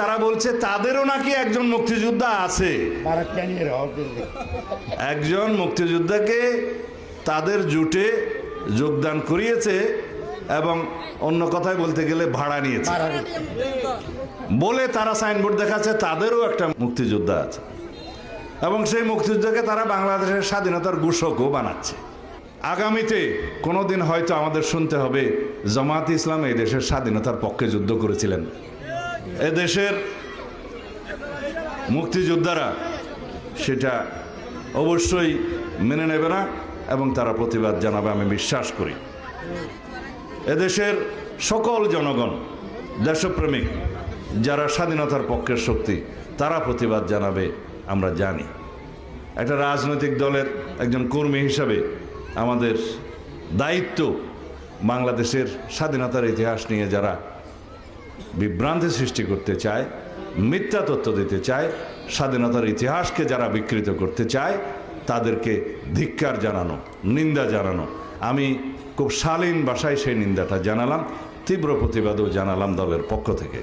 তারা বলছে তাদেরও নাকি একজন মুক্তিযোদ্ধা আছে, একজন মুক্তিযোদ্ধাকে তাদের জোটে যোগদান করিয়েছে এবং অন্য কথায় বলতে গেলে ভাড়া নিয়েছে বলে তারা সাইনবোর্ড দেখাচ্ছে তাদেরও একটা মুক্তিযোদ্ধা আছে এবং সেই মুক্তিযোদ্ধাকে তারা বাংলাদেশের স্বাধীনতার ঘোষকও বানাচ্ছে। আগামীতে কোনোদিন হয়তো আমাদের শুনতে হবে জামায়াতে ইসলাম এই দেশের স্বাধীনতার পক্ষে যুদ্ধ করেছিলেন। এদেশের মুক্তিযোদ্ধারা সেটা অবশ্যই মেনে নেবে না এবং তারা প্রতিবাদ জানাবে আমি বিশ্বাস করি। এদেশের সকল জনগণ দেশপ্রেমিক যারা স্বাধীনতার পক্ষের শক্তি তারা প্রতিবাদ জানাবে আমরা জানি। একটা রাজনৈতিক দলের একজন কর্মী হিসাবে আমাদের দায়িত্ব বাংলাদেশের স্বাধীনতার ইতিহাস নিয়ে যারা বিভ্রান্তি সৃষ্টি করতে চায়, মিথ্যা তথ্য দিতে চায়, স্বাধীনতার ইতিহাসকে যারা বিকৃত করতে চায় তাদেরকে ধিক্কার জানানো, নিন্দা জানানো। আমি খুব শালীন ভাষায় সেই নিন্দাটা জানালাম, তীব্র প্রতিবাদও জানালাম দলের পক্ষ থেকে।